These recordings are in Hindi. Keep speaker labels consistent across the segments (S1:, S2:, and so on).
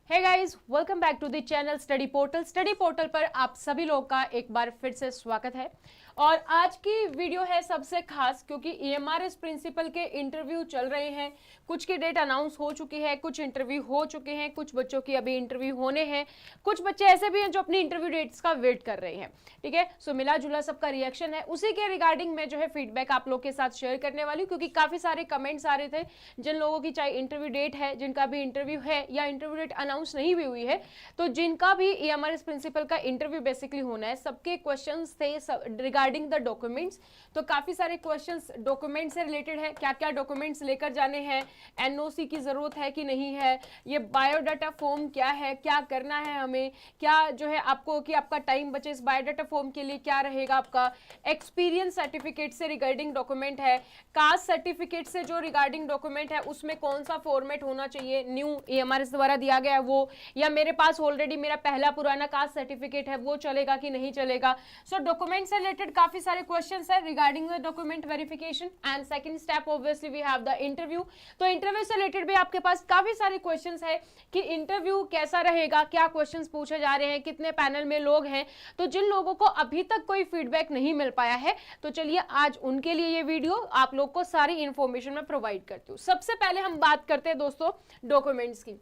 S1: Hey guys, welcome back to the channel study portal. Study portal पर आप सभी लोगों का एक बार फिर से स्वागत है। और आज की वीडियो है सबसे खास क्योंकि ईएमआरएस प्रिंसिपल के इंटरव्यू चल रहे हैं। कुछ की डेट अनाउंस हो चुकी है, कुछ इंटरव्यू हो चुके हैं, कुछ बच्चों की अभी इंटरव्यू होने हैं, कुछ बच्चे ऐसे भी हैं जो अपनी इंटरव्यू डेट्स का वेट कर रहे हैं। ठीक है, सो मिला जुला सबका रिएक्शन है, उसी के रिगार्डिंग मैं जो है फीडबैक आप लोग के साथ शेयर करने वाली हूँ क्योंकि काफी सारे कमेंट्स आ रहे थे जिन लोगों की चाहे इंटरव्यू डेट है, जिनका भी इंटरव्यू है या इंटरव्यू डेट अनाउंस नहीं भी हुई है, तो जिनका भी ईएमआरएस प्रिंसिपल का इंटरव्यू बेसिकली होना है, सबके क्वेश्चंस थे रिगार्डिंग द डॉक्यूमेंट्स। तो काफी सारे क्वेश्चंस डॉक्यूमेंट से रिलेटेड है, क्या क्या डॉक्यूमेंट्स लेकर जाने हैं, एनओसी की जरूरत है कि नहीं है, ये बायोडाटा फॉर्म क्या है, क्या करना है हमें, क्या जो है आपको कि आपका टाइम बचे इस बायोडाटा फॉर्म के लिए, क्या रहेगा आपका एक्सपीरियंस सर्टिफिकेट से रिगार्डिंग डॉक्यूमेंट है, कास्ट सर्टिफिकेट से जो रिगार्डिंग डॉक्यूमेंट है उसमें कौन सा फॉर्मेट होना चाहिए, न्यू ईएमआरएस द्वारा दिया गया है वो, या मेरे पास ऑलरेडी मेरा पहला पुराना कास्ट सर्टिफिकेट है वो चलेगा कि नहीं चलेगा। सो डॉक्यूमेंट से रिलेटेड काफी सारे क्वेश्चंस है regarding the document verification and second step obviously we have the interview. तो इंटरव्यू से रिलेटेड भी आपके पास काफी सारे क्वेश्चंस है कि इंटरव्यू कैसा रहेगा, क्या क्वेश्चंस पूछे जा रहे हैं, कितने पैनल में लोग हैं। तो जिन लोगों को अभी तक कोई फीडबैक नहीं मिल पाया है तो चलिए आज उनके लिए ये वीडियो आप लोग को सारी इंफॉर्मेशन में प्रोवाइड करती हूँ। सबसे पहले हम बात करते हैं दोस्तों डॉक्यूमेंट्स की।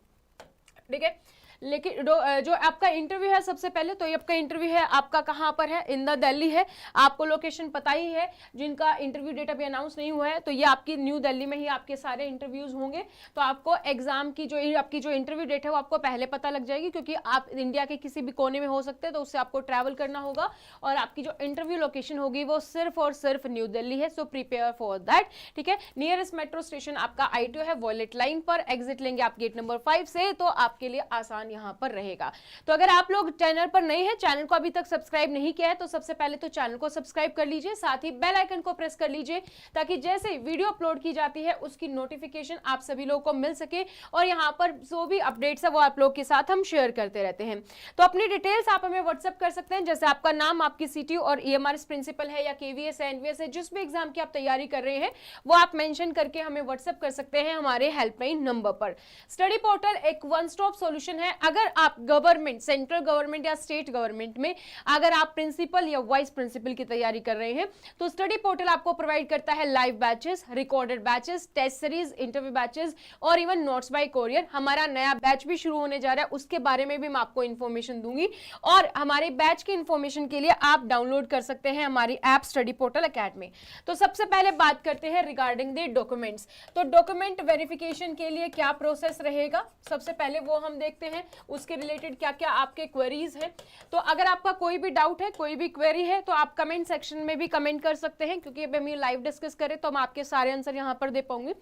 S1: ठीक है, लेकिन जो आपका इंटरव्यू है सबसे पहले तो ये आपका इंटरव्यू है आपका कहाँ पर है, इन द दिल्ली है, आपको लोकेशन पता ही है। जिनका इंटरव्यू डेट अभी अनाउंस नहीं हुआ है तो ये आपकी न्यू दिल्ली में ही आपके सारे इंटरव्यूज होंगे। तो आपको एग्जाम की आपकी जो इंटरव्यू डेट है वो आपको पहले पता लग जाएगी क्योंकि आप इंडिया के किसी भी कोने में हो सकते हैं, तो उससे आपको ट्रैवल करना होगा और आपकी जो इंटरव्यू लोकेशन होगी वो सिर्फ और सिर्फ न्यू दिल्ली है। So prepare for that. ठीक है, नियरेस्ट मेट्रो स्टेशन आपका आईटीओ है, वॉलेट लाइन पर, एग्जिट लेंगे आप गेट नंबर 5 से, तो आपके लिए आसान यहां पर रहेगा। तो अगर आप लोग चैनल पर नए हैं, चैनल को अभी तक सब्सक्राइब नहीं किया है तो सबसे पहले तो चैनल को सब्सक्राइब कर लीजिए, साथ ही बेल आइकन को प्रेस कर लीजिए ताकि जैसे वीडियो अपलोड की जाती है उसकी नोटिफिकेशन आप सभी लोगों को मिल सके और यहाँ पर जो भी अपडेट्स है वो आप लोग के साथ हम शेयर करते रहते हैं। तो अपनी डिटेल्स आप हमें व्हाट्सएप कर सकते हैं, जैसे आपका नाम, आपकी सिटी और ईएमआरएस प्रिंसिपल है या केवीएस है, एनवीएस है, जिस भी एग्जाम की आप तैयारी कर रहे हैं वो आप मेंशन करके हमें व्हाट्सएप कर सकते हैं हमारे हेल्पलाइन नंबर पर। स्टडी पोर्टल एक वन स्टॉप सॉल्यूशन है। अगर आप गवर्नमेंट, सेंट्रल गवर्नमेंट या स्टेट गवर्नमेंट में अगर आप प्रिंसिपल या वाइस प्रिंसिपल की तैयारी कर रहे हैं तो स्टडी पोर्टल आपको प्रोवाइड करता है live batches, recorded batches, test series, interview batches और इवन नोट्स बाय कोरियर। हमारा नया बैच भी शुरू होने जा रहा है, उसके बारे में भी मैं आपको इन्फॉर्मेशन दूंगी और हमारे बैच की इन्फॉर्मेशन के लिए आप डाउनलोड कर सकते हैं हमारी ऐप स्टडी पोर्टल अकेडमी। तो सबसे पहले बात करते हैं रिगार्डिंग द डॉक्यूमेंट्स। तो डॉक्यूमेंट वेरिफिकेशन के लिए क्या प्रोसेस रहेगा, सबसे पहले वो हम देखते हैं, उसके रिलेटेड क्या क्या आपके क्वेरीज हैं। तो अगर आपका कोई भी डाउट है, कोई भी क्वेरी है तो आप कमेंट सेक्शन में भी कमेंट कर सकते हैं क्योंकि अब हम ये लाइव डिस्कस करें तो हम आपके सारे आंसर यहां पर दे पाऊंगी।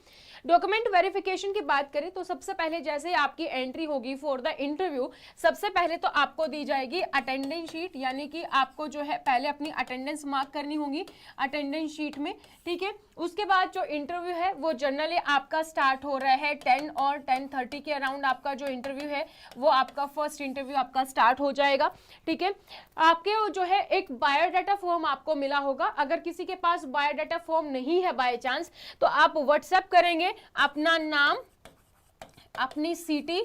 S1: डॉक्यूमेंट वेरिफिकेशन की बात करें तो सबसे पहले जैसे आपकी एंट्री होगी फॉर द इंटरव्यू, सबसे पहले तो आपको दी जाएगी अटेंडेंस शीट, यानी कि आपको जो है पहले अपनी अटेंडेंस मार्क करनी होगी अटेंडेंस शीट में। ठीक है, उसके बाद जो इंटरव्यू है वो जनरली आपका स्टार्ट हो रहा है 10 और 10:30 के अराउंड आपका जो इंटरव्यू है वो आपका फर्स्ट इंटरव्यू आपका स्टार्ट हो जाएगा। ठीक है, आपके जो है एक बायोडाटा फॉर्म आपको मिला होगा। अगर किसी के पास बायोडाटा फॉर्म नहीं है बाय चांस तो आप व्हाट्सएप करेंगे अपना नाम, अपनी सिटी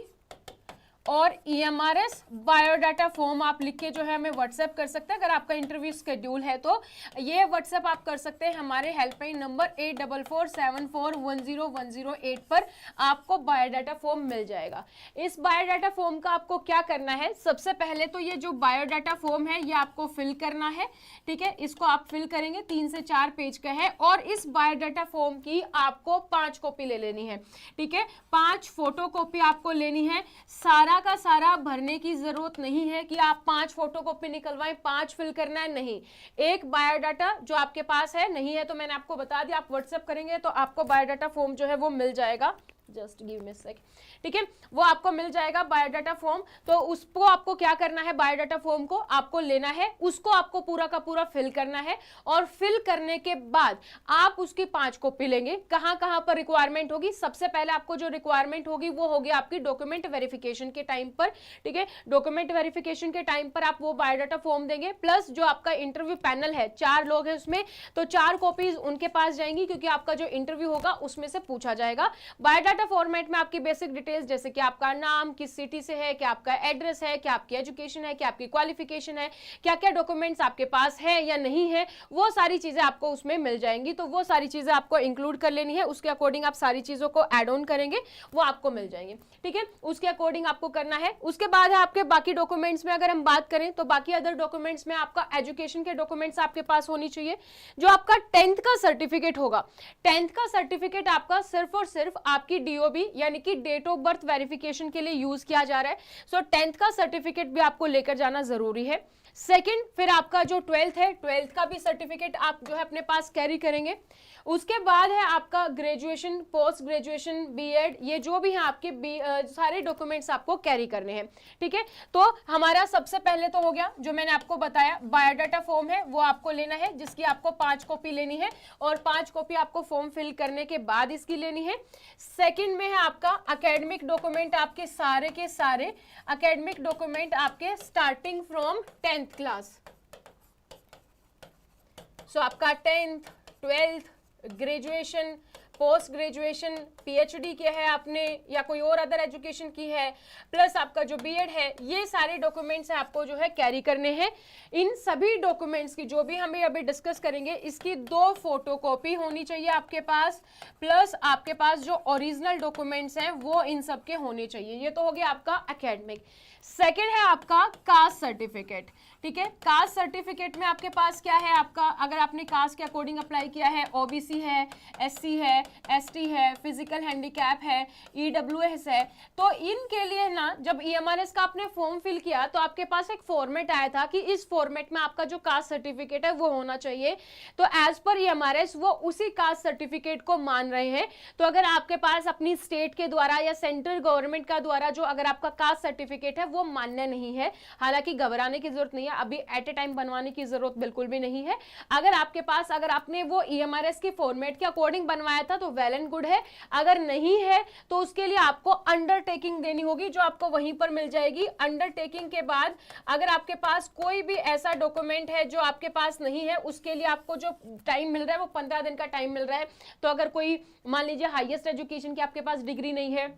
S1: और ईएमआरएस बायोडाटा फॉर्म आप लिख के जो है हमें व्हाट्सएप कर सकते हैं। अगर आपका इंटरव्यू शेड्यूल है तो ये व्हाट्सएप आप कर सकते हैं हमारे हेल्पलाइन नंबर 8447410108 पर, आपको बायोडाटा फॉर्म मिल जाएगा। इस बायोडाटा फॉर्म का आपको क्या करना है, सबसे पहले तो ये जो बायोडाटा फॉर्म है ये आपको फिल करना है। ठीक है, इसको आप फिल करेंगे, 3 से 4 पेज का है और इस बायोडाटा फॉर्म की आपको 5 कॉपी ले लेनी है। ठीक है, 5 फोटो कॉपी आपको लेनी है। सारा का सारा भरने की जरूरत नहीं है कि आप 5 फोटोकॉपी निकलवाएं, 5 फिल करना है, नहीं। एक बायोडाटा जो आपके पास है, नहीं है तो मैंने आपको बता दिया, आप व्हाट्सएप करेंगे तो आपको बायोडाटा फॉर्म जो है वो मिल जाएगा। जस्ट गिव मी अ सेक। ठीक है, वो आपको मिल जाएगा बायोडाटा फॉर्म। तो उसको आपको क्या करना है, बायोडाटा फॉर्म को आपको लेना है, उसको आपको पूरा का पूरा फिल करना है और फिल करने के बाद आप उसकी 5 कॉपी लेंगे। कहां कहां पर रिक्वायरमेंट होगी, सबसे पहले आपको जो रिक्वायरमेंट होगी वो होगी आपकी डॉक्यूमेंट वेरिफिकेशन के टाइम पर। ठीक है, डॉक्यूमेंट वेरिफिकेशन के टाइम पर आप वो बायोडाटा फॉर्म देंगे, प्लस जो आपका इंटरव्यू पैनल है 4 लोग हैं उसमें, तो 4 कॉपीज उनके पास जाएंगी क्योंकि आपका जो इंटरव्यू होगा उसमें से पूछा जाएगा। बायोडाटा बायोडाटा फॉर्मेट में आपकी बेसिक डिटेल्स जैसे कि आपका नाम, किस सिटी से है, क्या आपका एड्रेस है, क्या आपकी एजुकेशन है, क्या आपकी क्वालिफिकेशन है, क्या क्या डॉक्यूमेंट्स आपके पास है या नहीं है, वो सारी चीजें आपको उसमें मिल जाएंगी। तो वो सारी चीजें आपको इंक्लूड कर लेनी है, उसके अकॉर्डिंग आप सारी चीजों को ऐड ऑन करेंगे, वो आपको मिल जाएंगे। ठीक है, उसके अकॉर्डिंग आपको करना है। उसके बाद है आपके बाकी डॉक्यूमेंट्स में अगर हम बात करें तो बाकी अदर डॉक्यूमेंट्स में आपका एजुकेशन के डॉक्यूमेंट्स आपके पास होनी चाहिए। जो आपका 10th का सर्टिफिकेट होगा, 10th का सर्टिफिकेट आपका सिर्फ और सिर्फ आपकी डीओबी यानी कि डेट ऑफ बर्थ वेरिफिकेशन के लिए यूज किया जा रहा है। सो 10th का सर्टिफिकेट भी आपको लेकर जाना जरूरी है। सेकंड, फिर आपका जो 12th है, 12th का भी सर्टिफिकेट आप जो है अपने पास कैरी करेंगे। उसके बाद है आपका ग्रेजुएशन, पोस्ट ग्रेजुएशन, बीएड, ये जो भी है आपके सारे डॉक्यूमेंट्स आपको कैरी करने हैं। ठीक है, तो हमारा सबसे पहले तो हो गया जो मैंने आपको बताया, बायोडाटा फॉर्म है वो आपको लेना है, जिसकी आपको 5 कॉपी लेनी है और 5 कॉपी आपको फॉर्म फिल करने के बाद इसकी लेनी है। सेकंड में है आपका एकेडमिक डॉक्यूमेंट, आपके सारे के सारे एकेडमिक डॉक्यूमेंट आपके स्टार्टिंग फ्रॉम 10th क्लास। सो आपका 10th, 12th, graduation, post graduation, PhD किया है आपने या कोई और अदर एजुकेशन की है, प्लस आपका जो बीएड है, ये सारे डॉक्यूमेंट्स आपको जो है कैरी करने हैं। इन सभी डॉक्यूमेंट्स की जो भी हमें अभी डिस्कस करेंगे, इसकी 2 फोटोकॉपी होनी चाहिए आपके पास, प्लस आपके पास जो ओरिजिनल डॉक्यूमेंट्स हैं वो इन सब के होने चाहिए। ये तो हो गया आपका एकेडमिक। सेकेंड है आपका कास्ट सर्टिफिकेट। ठीक है, कास्ट सर्टिफिकेट में आपके पास क्या है, आपका अगर आपने कास्ट के अकॉर्डिंग अप्लाई किया है, ओबीसी है, एससी है, एसटी है, फिजिकल हैंडीकैप है, ईडब्ल्यूएस है, तो इनके लिए ना जब ईएमआरएस का आपने फॉर्म फिल किया तो आपके पास एक फॉर्मेट आया था कि इस फॉर्मेट में आपका जो कास्ट सर्टिफिकेट है वो होना चाहिए। तो एज पर ईएमआरएस वो उसी कास्ट सर्टिफिकेट को मान रहे हैं। तो अगर आपके पास अपनी स्टेट के द्वारा या सेंट्रल गवर्नमेंट का द्वारा जो अगर आपका कास्ट सर्टिफिकेट है वो मान्य नहीं है, हालांकि घबराने की जरूरत नहीं है, अभी एट ए टाइम बनवाने की जरूरत बिल्कुल भी नहीं है। अगर आपके पास अगर आपने वो ईएमआरएस की फॉर्मेट के अकॉर्डिंग बनवाया था तो वेल एंड गुड है, अगर नहीं है तो उसके लिए आपको अंडरटेकिंग देनी होगी जो आपको वहीं पर मिल जाएगी। अंडरटेकिंग के बाद अगर आपके पास कोई भी ऐसा डॉक्यूमेंट है जो आपके पास नहीं है, उसके लिए आपको जो टाइम मिल रहा है वो 15 दिन का टाइम मिल रहा है। तो अगर कोई मान लीजिए हाईएस्ट एजुकेशन की आपके पास डिग्री नहीं है,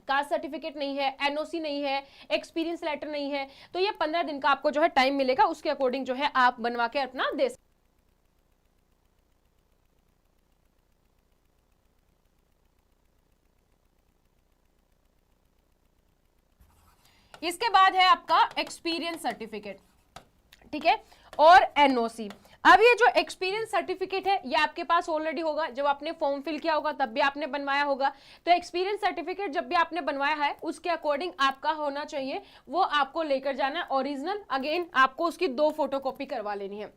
S1: कास्ट सर्टिफिकेट नहीं है, एनओसी नहीं है, एक्सपीरियंस लेटर नहीं है, तो ये 15 दिन का आपको जो है टाइम मिलेगा, उसके अकॉर्डिंग जो है आप बनवा के अपना दे सकते। इसके बाद है आपका एक्सपीरियंस सर्टिफिकेट। ठीक है, और एनओसी। अब ये जो एक्सपीरियंस सर्टिफिकेट है ये आपके पास ऑलरेडी होगा, जब आपने फॉर्म फिल किया होगा तब भी आपने बनवाया होगा। तो एक्सपीरियंस सर्टिफिकेट जब भी आपने बनवाया है उसके अकॉर्डिंग आपका होना चाहिए, वो आपको लेकर जाना है ओरिजिनल। अगेन आपको उसकी 2 फोटोकॉपी करवा लेनी है।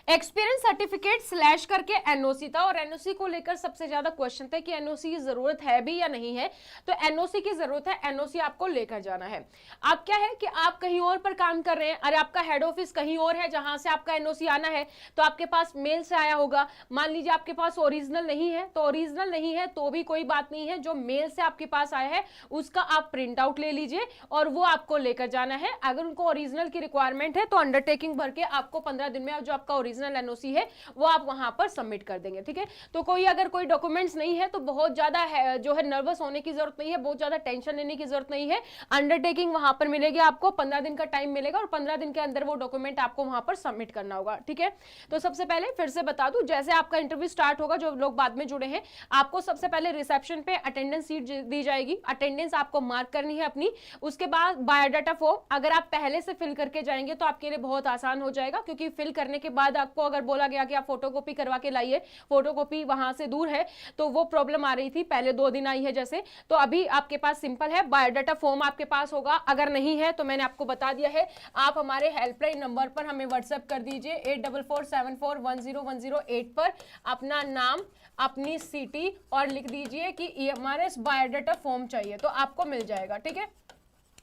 S1: एक्सपीरियंस सर्टिफिकेट स्लैश करके एनओसी था, और एनओसी को लेकर सबसे ज्यादा क्वेश्चन था कि एनओसी की जरूरत है भी या नहीं है। तो एनओसी की जरूरत है, एनओसी आपको लेकर जाना है। अब क्या है कि आप कहीं और पर काम कर रहे हैं, अरे आपका हेड ऑफिस कहीं और है जहां से आपका एनओसी आना है, तो आपके पास मेल से आया होगा। मान लीजिए आपके पास ओरिजिनल नहीं है, तो ओरिजिनल नहीं है तो भी कोई बात नहीं है, जो मेल से आपके पास आया है उसका आप प्रिंट आउट ले लीजिए और वो आपको लेकर जाना है। अगर उनको ओरिजिनल की रिक्वायरमेंट है तो अंडरटेकिंग भर के आपको 15 दिन में जो आपका ओरिजिनल एनओसी है वो आप वहां पर सबमिट कर देंगे। ठीक है, तो कोई अगर कोई डॉक्यूमेंट्स नहीं है तो बहुत ज्यादा जो है नर्वस होने की जरूरत नहीं है, बहुत ज्यादा टेंशन लेने की जरूरत नहीं है। अंडरटेकिंग वहां पर मिलेगी आपको, 15 दिन का टाइम मिलेगा और 15 दिन के अंदर वो डॉक्यूमेंट आपको वहां पर सबमिट करना होगा। ठीक है, तो सबसे पहले फिर से बता दूं, जैसे आपका इंटरव्यू स्टार्ट होगा, जो लोग बाद में जुड़े हैं, आपको सबसे पहले रिसेप्शन पे अटेंडेंस सीट दी जाएगी, अटेंडेंस आपको मार्क करनी है अपनी। उसके बाद बायोडाटा फॉर्म अगर आप पहले से फिल करके जाएंगे तो आपके लिए बहुत आसान हो जाएगा, क्योंकि फिल करने के बाद आपको अगर बोला गया कि आप फोटोकॉपी करवा के लाइए, फोटोकॉपी वहां से दूर है तो वो प्रॉब्लम आ रही थी, पहले 2 दिन आई है जैसे। तो अभी आपके पास सिंपल है, बायोडाटा फॉर्म आपके पास होगा। अगर नहीं है तो मैंने आपको बता दिया है, आप हमारे हेल्पलाइन नंबर पर हमें व्हाट्सएप कर दीजिए 8447410108 पर अपना नाम, अपनी सिटी और लिख दीजिए कि ईएमआरएस बायोडाटा फॉर्म चाहिए, तो आपको मिल जाएगा। ठीक है,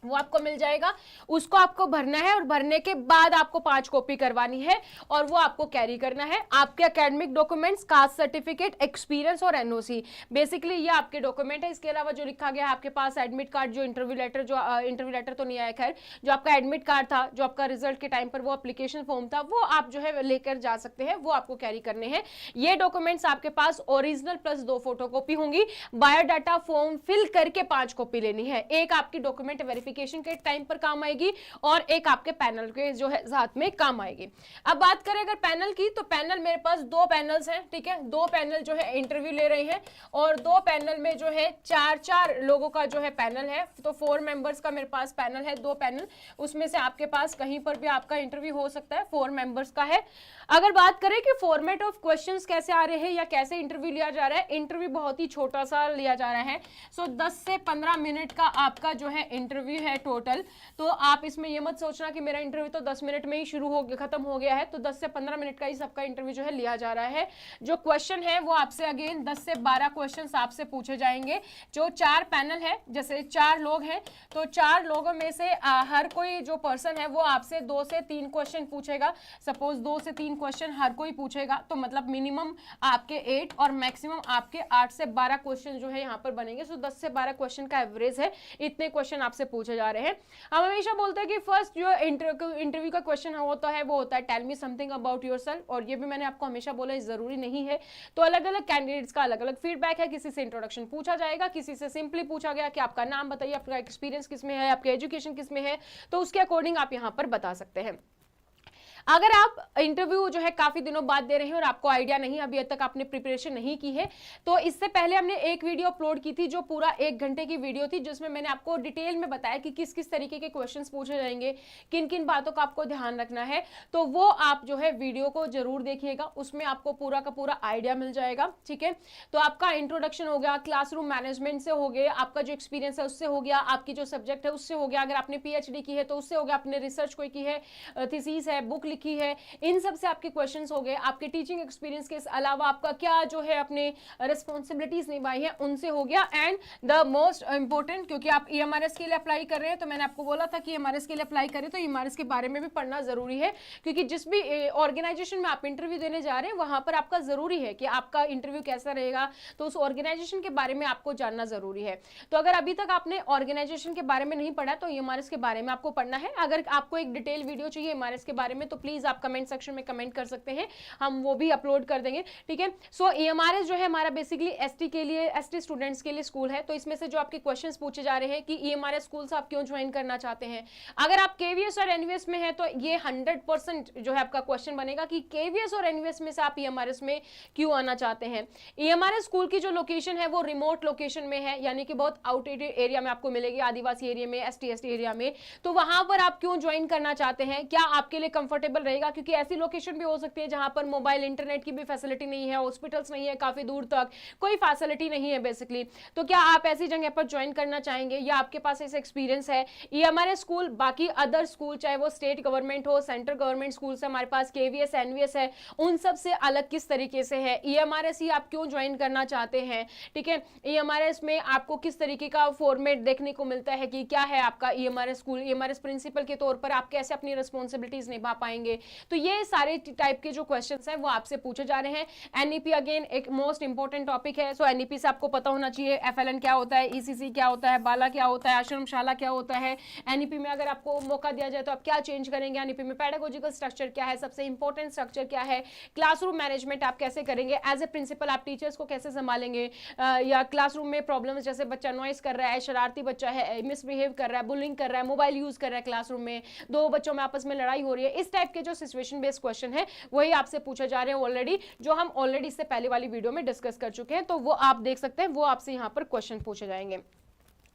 S1: वो आपको मिल जाएगा, उसको आपको भरना है और भरने के बाद आपको 5 कॉपी करवानी है और वो आपको कैरी करना है। आपके academic documents, caste certificate, experience और एनओसी, बेसिकली ये आपके डॉक्यूमेंट है। इसके अलावा जो लिखा गया है आपके पास एडमिट कार्ड, जो इंटरव्यू लेटर तो नहीं आया, खैर जो आपका एडमिट कार्ड था, जो आपका रिजल्ट के टाइम पर वो एप्लीकेशन फॉर्म था, वो आप जो है लेकर जा सकते हैं, वो आपको कैरी करने हैं। ये डॉक्यूमेंट्स आपके पास ओरिजिनल प्लस 2 फोटोकॉपी होंगी। बायोडाटा फॉर्म फिल करके 5 कॉपी लेनी है, एक आपकी डॉक्यूमेंट वेरिफिकेशन के टाइम पर काम आएगी और एक आपके पैनल के जो है साथ में काम आएगी। अब बात करें अगर पैनल की, तो पैनल मेरे पास 2 पैनल्स हैं, ठीक है, 2 पैनल जो है इंटरव्यू ले रहे हैं और 2 पैनल में जो है 4-4 लोगों का जो है पैनल है, तो 4 मेंबर्स का मेरे पास पैनल है, 2 पैनल, उसमें से आपके पास कहीं पर भी आपका इंटरव्यू हो सकता है, 4 मेंबर्स का है। अगर बात करें कि फॉर्मेट ऑफ क्वेश्चंस कैसे आ रहे हैं या कैसे इंटरव्यू लिया जा रहा है, इंटरव्यू बहुत ही छोटा सा लिया जा रहा है। सो 10 से 15 मिनट का आपका जो है इंटरव्यू है टोटल। तो आप इसमें ये मत सोचना कि मेरा इंटरव्यू तो 10 मिनट में ही शुरू हो गया, खत्म हो गया है, तो 10 से 15 मिनट का ही सबका इंटरव्यू जो है लिया जा रहा है। जो क्वेश्चन है वो आपसे अगेन 10 से 12 क्वेश्चन आपसे पूछे जाएंगे। जो 4 पैनल है, जैसे 4 लोग हैं, तो 4 लोगों में से हर कोई जो पर्सन है वो आपसे 2 से 3 क्वेश्चन पूछेगा। सपोज 2 से 3 क्वेश्चन हर कोई पूछेगा, तो मतलब मिनिमम आपके 8 और मैक्सिमम आपके 8 से 12 क्वेश्चन जो है यहाँ पर बनेंगे। सो 10 से 12 क्वेश्चन का एवरेज है, इतने क्वेश्चन आपसे पूछे जा रहे हैं। हम हमेशा बोलते हैं कि फर्स्ट जो इंटरव्यू का क्वेश्चन होता है वो होता है tell me something about yourself, और ये भी मैंने आपको हमेशा बोला जरूरी नहीं है। तो अलग अलग कैंडिडेट्स का अलग अलग फीडबैक है, किसी से इंट्रोडक्शन पूछा जाएगा, किसी से सिंपली पूछा गया कि आपका नाम बताइए, आपका एक्सपीरियंस किसमें है, आपका एजुकेशन किसमें है, तो उसके अकॉर्डिंग आप यहाँ पर बता सकते हैं। अगर आप इंटरव्यू जो है काफी दिनों बाद दे रहे हैं और आपको आइडिया नहीं, अभी तक आपने प्रिपरेशन नहीं की है, तो इससे पहले हमने एक वीडियो अपलोड की थी जो पूरा 1 घंटे की वीडियो थी, जिसमें मैंने आपको डिटेल में बताया कि किस किस तरीके के क्वेश्चंस पूछे जाएंगे, किन किन बातों का आपको ध्यान रखना है। तो वो आप जो है वीडियो को जरूर देखिएगा, उसमें आपको पूरा का पूरा आइडिया मिल जाएगा, ठीक है। तो आपका इंट्रोडक्शन हो गया, क्लासरूम मैनेजमेंट से हो गया, आपका जो एक्सपीरियंस है उससे हो गया, आपकी जो सब्जेक्ट है उससे हो गया, अगर आपने पीएचडी की है तो उससे हो गया, आपने रिसर्च कोई की है, थीसिस है, बुक लिखी है, इन सब से आपके क्वेश्चंस हो गए। आपके टीचिंग एक्सपीरियंस के अलावा आपका क्या जो है अपने रिस्पॉन्सिबिलिटीज निभाई है उनसे हो गया। एंड द मोस्ट इंपॉर्टेंट, क्योंकि आप ईएमआरएस के लिए अप्लाई कर रहे हैं, तो मैंने आपको बोला था कि ईएमआरएस के लिए अप्लाई करें तो ईएमआरएस के बारे में भी पढ़ना जरूरी है, क्योंकि जिस भी ऑर्गेनाइजेशन में आप इंटरव्यू देने जा रहे हैं वहां पर आपका जरूरी है कि आपका इंटरव्यू कैसा रहेगा, तो उस ऑर्गेनाइजेशन के बारे में आपको जानना जरूरी है। तो अगर अभी तक आपने ऑर्गेनाइजेशन के बारे में नहीं पढ़ा तो ईएमआरएस के बारे में आपको पढ़ना है। अगर आपको एक डिटेल वीडियो चाहिए ईएमआरएस के बारे में तो प्लीज आप कमेंट सेक्शन में कमेंट कर सकते हैं, हम वो भी अपलोड कर देंगे, ठीक है। सो ईएमआरएस जो है हमारा बेसिकली एसटी के लिए, एसटी स्टूडेंट्स के लिए स्कूल है। तो इसमें से जो आपके क्वेश्चंस पूछे जा रहे हैं कि ईएमआरएस स्कूल से आप क्यों ज्वाइन करना चाहते हैं, अगर आप केवीएस और एनवीएस में है तो ये 100% जो है आपका क्वेश्चन बनेगा कि केवीएस और एनवीएस में से आप ईएमआरएस में क्यों आना चाहते हैं। ईएमआरएस स्कूल की जो लोकेशन है वो रिमोट लोकेशन में है, यानी कि बहुत आउटडेटेड एरिया में आपको मिलेगी, आदिवासी एरिया में, एसटी एरिया में। तो वहां पर आप क्यों ज्वाइन करना चाहते हैं, क्या आपके लिए कंफर्टेबल रहेगा, क्योंकि ऐसी लोकेशन भी हो सकती है जहां पर मोबाइल इंटरनेट की भी फैसिलिटी नहीं है, हॉस्पिटल्स नहीं है, काफी दूर तक कोई फैसिलिटी नहीं है बेसिकली। तो क्या आप ऐसी जगह पर ज्वाइन करना चाहेंगे या आपके पास ऐसा एक्सपीरियंस है। ईएमआरएस स्कूल बाकी अदर स्कूल, चाहे वो स्टेट गवर्नमेंट हो, सेंट्रल गवर्नमेंट स्कूल से हमारे पास केवीएस एनवीएस है, उन सब से अलग किस तरीके से है, ईएमआरएस ही आप क्यों ज्वाइन करना चाहते हैं, ठीक है। ईएमआरएस में आपको किस तरीके का फॉर्मेट देखने को मिलता है कि क्या है आपका ईएमआरएस स्कूल, ईएमआरएस प्रिंसिपल के तौर पर आप कैसे अपनी रिस्पॉन्सिबिलिटीज निभा पाएंगे। तो ये सारे टाइप के जो क्वेश्चंस हैं वो आपसे पूछे जा रहे हैं। एनईपी अगेन एक मोस्ट इंपॉर्टेंट टॉपिक है, सो एनईपी से आपको पता होना चाहिए एफएलएन क्या होता है, ईसीसी क्या होता है, बाला क्या होता है, आश्रमशाला क्या होता है। एनईपी में अगर आपको मौका दिया जाए तो आप क्या चेंज करेंगे, एनईपी में पेडागोजिकल स्ट्रक्चर क्या है, सबसे इंपॉर्टेंट स्ट्रक्चर क्या है, क्लासरूम मैनेजमेंट आप कैसे करेंगे, एज ए प्रिंसिपल आप टीचर्स को कैसे संभालेंगे, या क्लासरूम में प्रॉब्लम्स जैसे बच्चा नॉइस कर रहा है, शरारती बच्चा है, मिसबिहेव कर रहा है, बुलिंग कर रहा है, मोबाइल यूज कर रहा है क्लासरूम में, 2 बच्चों में आपस में लड़ाई हो रही है, इस टाइप के जो सिचुएशन बेस्ड क्वेश्चन है वही आपसे पूछे जा रहे हैं ऑलरेडी, जो हम ऑलरेडी इससे पहले वाली वीडियो में डिस्कस कर चुके हैं। तो वो आप देख सकते हैं, वो आपसे यहाँ पर क्वेश्चन पूछे जाएंगे।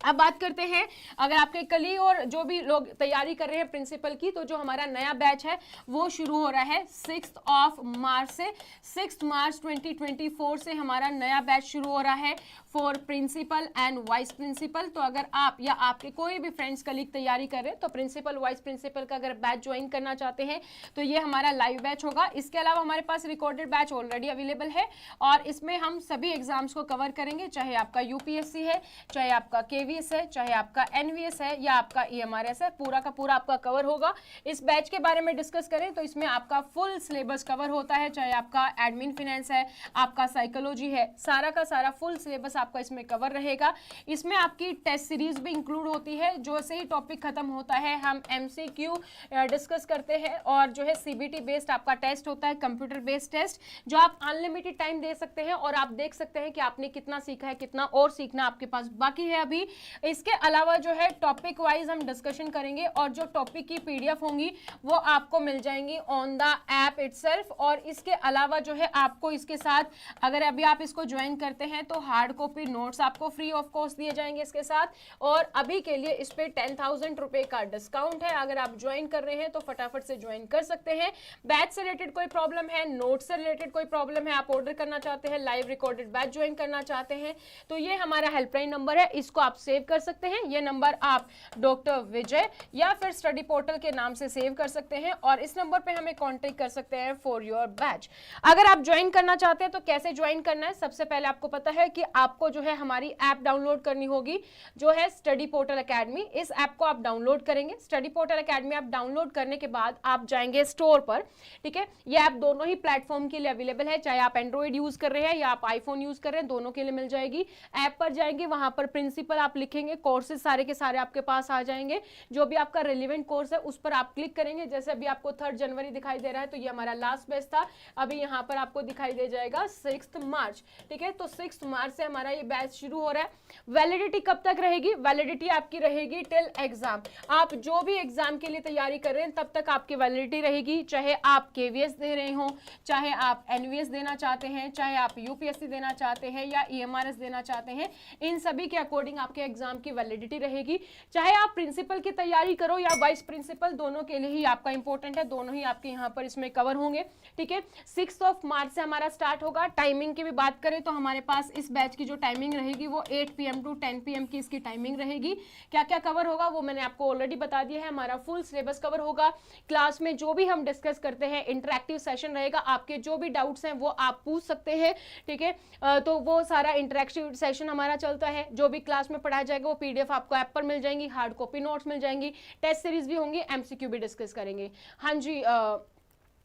S1: अब बात करते हैं अगर आपके कलीग और जो भी लोग तैयारी कर रहे हैं प्रिंसिपल की, तो जो हमारा नया बैच है वो शुरू हो रहा है 6 मार्च से। 6 मार्च 2024 से हमारा नया बैच शुरू हो रहा है for principal and vice principal. तो अगर आप या आपके कोई भी फ्रेंड्स कलीग तैयारी कर रहे हैं तो प्रिंसिपल वाइस प्रिंसिपल का अगर बैच ज्वाइन करना चाहते हैं तो ये हमारा लाइव बैच होगा। इसके अलावा हमारे पास रिकॉर्डेड बैच ऑलरेडी अवेलेबल है और इसमें हम सभी एग्जाम्स को कवर करेंगे, चाहे आपका यूपीएससी है, चाहे आपका केवीएस है, चाहे आपका एनवीएस है या आपका ईएमआरएस है, पूरा का पूरा आपका कवर होगा। इस बैच के बारे में डिस्कस करें तो इसमें आपका फुल सिलेबस कवर होता है, चाहे आपका एडमिन फाइनेंस है, आपका साइकोलॉजी है, सारा का सारा फुल सिलेबस आपका इसमें कवर रहेगा। इसमें आपकी टेस्ट सीरीज भी इंक्लूड होती है, जो से ही टॉपिक खत्म होता है हम एमसीक्यू डिस्कस करते हैं और जो है सीबीटी बेस्ड आपका टेस्ट होता है, कंप्यूटर बेस्ड टेस्ट, जो आप अनलिमिटेड टाइम दे सकते हैं और आप देख सकते हैं कि आपने कितना सीखा है, कितना और सीखना आपके पास बाकी है अभी। इसके अलावा जो है टॉपिक वाइज हम डिस्कशन करेंगे और जो टॉपिक की पीडीएफ होंगी वो आपको मिल जाएंगी ऑन द ऐप इटसेल्फ। और इसके अलावा जो है आपको इसके साथ अगर अभी आप इसको ज्वाइन करते हैं तो हार्ड कॉपी नोट्स आपको फ्री ऑफ कॉस्ट दिए जाएंगे इसके साथ, और अभी के लिए इस पे 10,000 रुपए का डिस्काउंट है। अगर आप ज्वाइन कर रहे हैं तो फटाफट से ज्वाइन कर सकते हैं। बैच से रिलेटेड कोई प्रॉब्लम है, नोट से रिलेटेड कोई प्रॉब्लम है, आप ऑर्डर करना चाहते हैं, लाइव रिकॉर्डेड बैच ज्वाइन करना चाहते हैं तो ये हमारा हेल्पलाइन नंबर है, इसको आप सेव कर सकते हैं। ये नंबर आप डॉक्टर विजय या फिर स्टडी पोर्टल के नाम से सेव कर सकते हैं और इस नंबर पे हमें कांटेक्ट कर सकते हैं फॉर योर बैच। अगर आप ज्वाइन करना चाहते हैं तो कैसे ज्वाइन करना है, सबसे पहले आपको पता है कि आपको जो है हमारी ऐप डाउनलोड करनी होगी जो है स्टडी पोर्टल एकेडमी। इस ऐप को आप डाउनलोड करेंगे, स्टडी पोर्टल एकेडमी आप डाउनलोड करने के बाद आप जाएंगे स्टोर पर, ठीक है। ये ऐप दोनों ही प्लेटफॉर्म के लिए अवेलेबल है, चाहे आप एंड्रॉइड यूज कर रहे हैं या आप आईफोन यूज कर रहे हैं, दोनों के लिए मिल जाएगी। ऐप पर जाएंगे, वहां पर प्रिंसिपल आप लिखेंगे, कोर्सेज सारे के सारे आपके पास आ जाएंगे, जो भी आपका रिलेवेंट कोर्स है उस पर आप क्लिक करेंगे। जैसे अभी आपको 3 जनवरी दिखाई दे रहा है तो ये हमारा लास्ट बैच था, अभी यहाँ पर आपको दिखाई दे जाएगा 6 मार्च, ठीक है। तो 6 मार्च से हमारा ये बैच शुरू हो रहा है। वैलिडिटी कब तक रहेगी? वैलिडिटी आपकी रहेगी टिल एग्जाम। आप जो भी एग्जाम के लिए तैयारी कर रहे हैं तब तक आपकी वैलिडिटी रहेगी, चाहे आप केवीएस दे रहे हो, चाहे आप एनवीएस देना चाहते हैं, चाहे आप यूपीएससी देना चाहते हैं या ईएमआरएस देना चाहते हैं, इन सभी के अकॉर्डिंग आपके एग्जाम की वैलिडिटी रहेगी। चाहे आप प्रिंसिपल की तैयारी करो या वाइस प्रिंसिपल, दोनों के लिए ही आपका इंपॉर्टेंट है, दोनों ही आपके यहाँ पर इसमें कवर होंगे, ठीक है। 6 मार्च से हमारा स्टार्ट होगा। टाइमिंग की भी बात करें तो हमारे पास इस बैच की जो टाइमिंग रहेगी वो 8 PM टू 10 PM की इसकी टाइमिंग रहेगी। क्या क्या कवर होगा वो मैंने आपको ऑलरेडी बता दिया है। हमारा फुल सिलेबस कवर होगा, क्लास में जो भी हम डिस्कस करते हैं इंटरैक्टिव सेशन रहेगा, आपके जो भी डाउट्स हैं वो आप पूछ सकते हैं, ठीक है। तो वो सारा इंटरैक्टिव सेशन हमारा चलता है, जो भी क्लास में पढ़ाया जाएगा वो पीडीएफ आपको ऐप पर मिल जाएंगी, हार्ड कॉपी नोट्स मिल जाएंगी, टेस्ट सीरीज भी होंगी, एमसीक्यू भी डिस्कस करेंगे। हाँ जी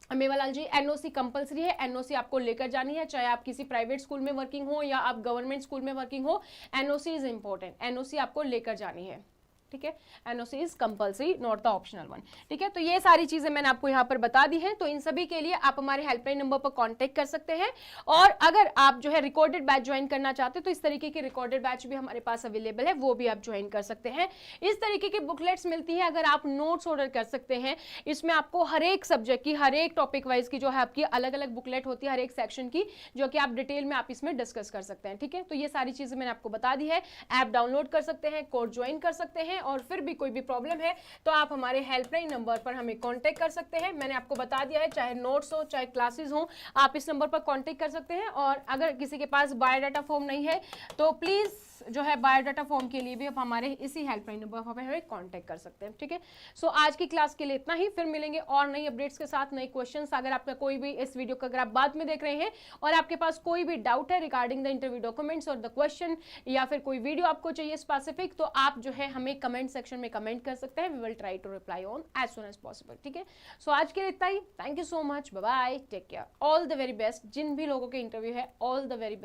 S1: मेवालाल जी, एनओसी कंपलसरी है, एनओसी आपको लेकर जानी है, चाहे आप किसी प्राइवेट स्कूल में वर्किंग हो या आप गवर्नमेंट स्कूल में वर्किंग हो, एनओसी इज इंपॉर्टेंट, एनओसी आपको लेकर जानी है, ठीक है। NOC is compulsory, not the optional one, ठीक है। तो ये सारी चीजें मैंने आपको यहाँ पर बता दी हैं, तो इन सभी के लिए आप हमारे हेल्पलाइन नंबर पर कांटेक्ट कर सकते हैं। और अगर आप जो है रिकॉर्डेड बैच ज्वाइन करना चाहते हैं तो इस तरीके के रिकॉर्डेड बैच भी हमारे पास अवेलेबल है, वो भी आप ज्वाइन कर सकते हैं। इस तरीके की बुकलेट्स मिलती है, अगर आप नोट्स ऑर्डर कर सकते हैं, इसमें आपको हर एक सब्जेक्ट की, हर एक टॉपिक वाइज की जो है आपकी अलग अलग बुकलेट होती है, हर एक सेक्शन की, जो कि आप डिटेल में आप इसमें डिस्कस कर सकते हैं, ठीक है। तो ये सारी चीजें मैंने आपको बता दी है। ऐप डाउनलोड कर सकते हैं, कोर्स ज्वाइन कर सकते हैं, और फिर भी कोई भी प्रॉब्लम है तो आप हमारे हेल्पलाइन नंबर पर हमें कांटेक्ट कर सकते हैं। मैंने आपको बता दिया है, चाहे नोट्स हो चाहे क्लासेस हो, आप इस नंबर पर कांटेक्ट कर सकते हैं। और अगर किसी के पास बायोडाटा फॉर्म नहीं है तो प्लीज जो है बायोडाटा फॉर्म के लिए भी आप हमारे इसी हेल्पलाइन नंबर पर हमें कांटेक्ट कर सकते हैं, ठीक है। सो आज की क्लास के लिए इतना ही, फिर मिलेंगे और नई अपडेट्स के साथ, नए क्वेश्चंस। अगर आपका कोई भी इस वीडियो को अगर आप बाद में देख रहे हैं और आपके पास कोई भी डाउट है रिगार्डिंग द इंटरव्यू डॉक्यूमेंट्स और द क्वेश्चन, या फिर कोई वीडियो आपको चाहिए स्पेसिफिक, तो आप जो है हमें कमेंट सेक्शन में कमेंट कर सकते हैं। We will try to reply on as soon as possible, ठीक है। सो आज के लिए इतना ही, thank you so much, bye bye, take care, all the very best. जिन भी लोगों के इंटरव्यू है, ऑल द वेरी बेस्ट।